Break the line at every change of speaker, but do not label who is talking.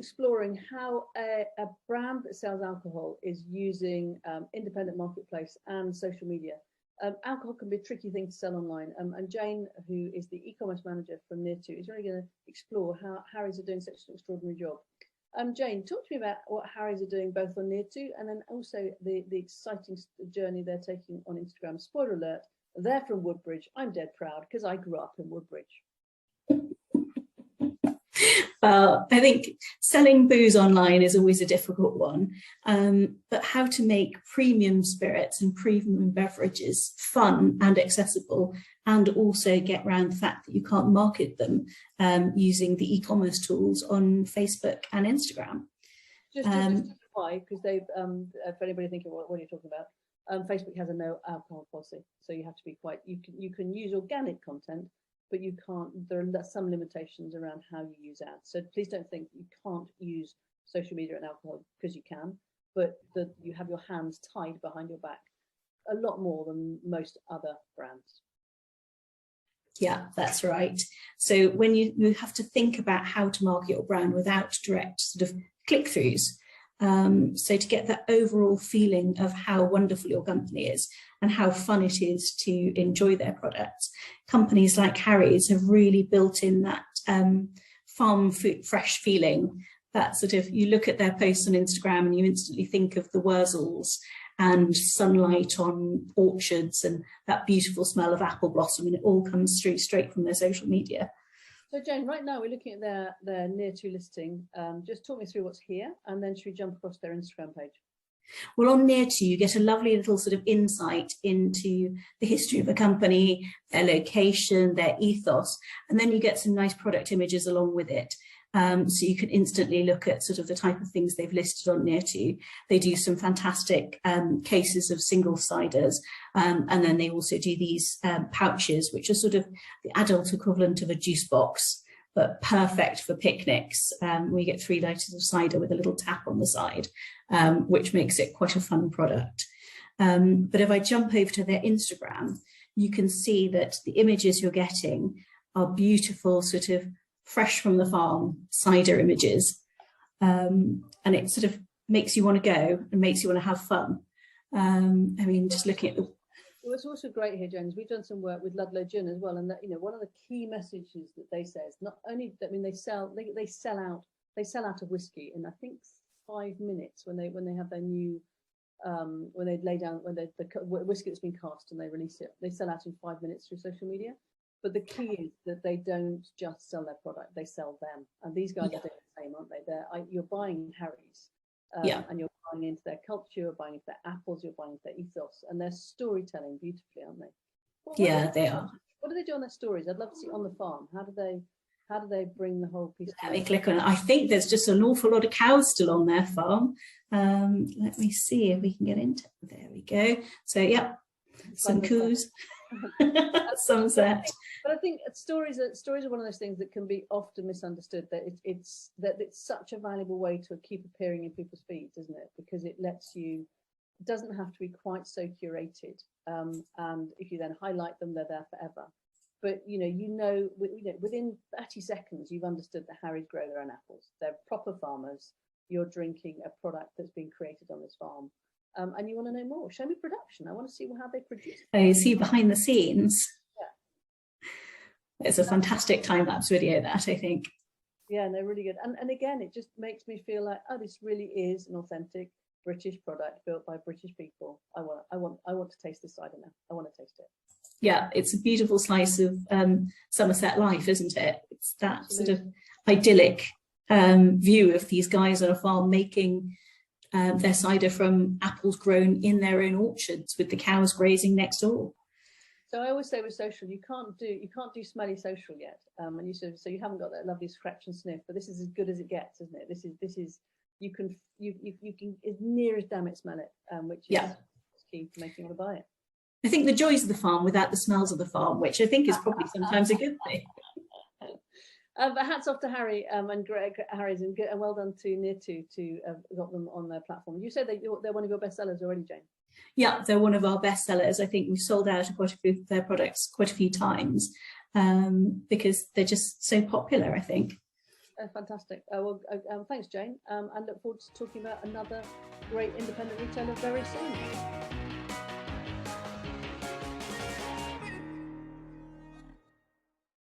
exploring how a brand that sells alcohol is using independent marketplace and social media. Alcohol can be a tricky thing to sell online, and Jane, who is the e-commerce manager from Near2, is really going to explore how Harry's are doing such an extraordinary job. Jane, talk to me about what Harry's are doing both on Near2 and then also the exciting journey they're taking on Instagram. Spoiler alert, they're from Woodbridge. I'm dead proud because I grew up in Woodbridge.
Well, I think selling booze online is always a difficult one, but how to make premium spirits and premium beverages fun and accessible, and also get around the fact that you can't market them using the e-commerce tools on Facebook and Instagram.
Just why, because they've, for anybody thinking, what are you talking about? Facebook has a no alcohol policy, so you have to be quite, you can use organic content, but you can't, there are some limitations around how you use ads. So please don't think you can't use social media and alcohol, because you can, but you have your hands tied behind your back a lot more than most other brands.
Yeah, that's right. So when you have to think about how to market your brand without direct sort of click-throughs. So to get that overall feeling of how wonderful your company is and how fun it is to enjoy their products, companies like Harry's have really built in that farm food fresh feeling. That sort of, you look at their posts on Instagram and you instantly think of the Wurzels and sunlight on orchards and that beautiful smell of apple blossom, and it all comes through straight from their social media.
So Jane, right now we're looking at their Near2 listing. Just talk me through what's here, and then should we jump across their Instagram page?
Well, on Near2, you get a lovely little sort of insight into the history of the company, their location, their ethos, and then you get some nice product images along with it. So you can instantly look at sort of the type of things they've listed on Near2. They do some fantastic cases of single ciders, and then they also do these pouches, which are sort of the adult equivalent of a juice box, but perfect for picnics. We get 3 litres of cider with a little tap on the side, which makes it quite a fun product. But if I jump over to their Instagram, you can see that the images you're getting are beautiful, sort of fresh from the farm cider images, and it sort of makes you want to go and makes you want to have fun. I mean, just looking at the...
What's also great here, James, we've done some work with Ludlow Gin as well, and that, you know, one of the key messages that they say is not only, I mean, they sell out of whiskey in I think 5 minutes when they have their new when they lay down, when the whiskey that's been cast and they release it, they sell out in 5 minutes through social media. But the key is that they don't just sell their product, they sell them. And these guys are doing the same, aren't they? You're buying Harry's, and you're buying into their culture, you're buying into their apples, you're buying into their ethos, and they're storytelling beautifully, aren't they?
They are.
What do they do on their stories? I'd love to see on the farm. How do they bring the whole piece
together? Let me click on it. I think there's just an awful lot of cows still on their farm. Let me see if we can get into it. There we go. So, some coos. Sunset.
But I think stories are one of those things that can be often misunderstood. That it's such a valuable way to keep appearing in people's feeds, isn't it? Because it lets you, it doesn't have to be quite so curated. And if you then highlight them, they're there forever. But within 30 seconds, you've understood that Harry's grow their own apples. They're proper farmers. You're drinking a product that's been created on this farm. And you want to know more. Show me production. I want to see how they produce.
Oh, you see behind the scenes. It's a fantastic time-lapse video, that, I think.
Yeah, they're really good. And again, it just makes me feel like, oh, this really is an authentic British product built by British people. I want to taste this cider now. I want to taste it.
Yeah, it's a beautiful slice of Somerset life, isn't it? It's that sort of idyllic view of these guys on a farm making their cider from apples grown in their own orchards with the cows grazing next door.
So I always say with social, you can't do smelly social yet, and so you haven't got that lovely scratch and sniff. But this is as good as it gets, isn't it? This is you can as near as damn it smell it, which is key to making you want to buy it.
I think the joys of the farm without the smells of the farm, which I think is probably sometimes a good thing.
But hats off to Harry and Greg Harry's, and well done to Near2 to have got them on their platform. You said that they're one of your best sellers already, Jane.
Yeah, they're one of our best sellers. I think we've sold out quite a few of their products quite a few times because they're just so popular, I think.
Fantastic. Thanks, Jane. And look forward to talking about another great independent retailer very soon.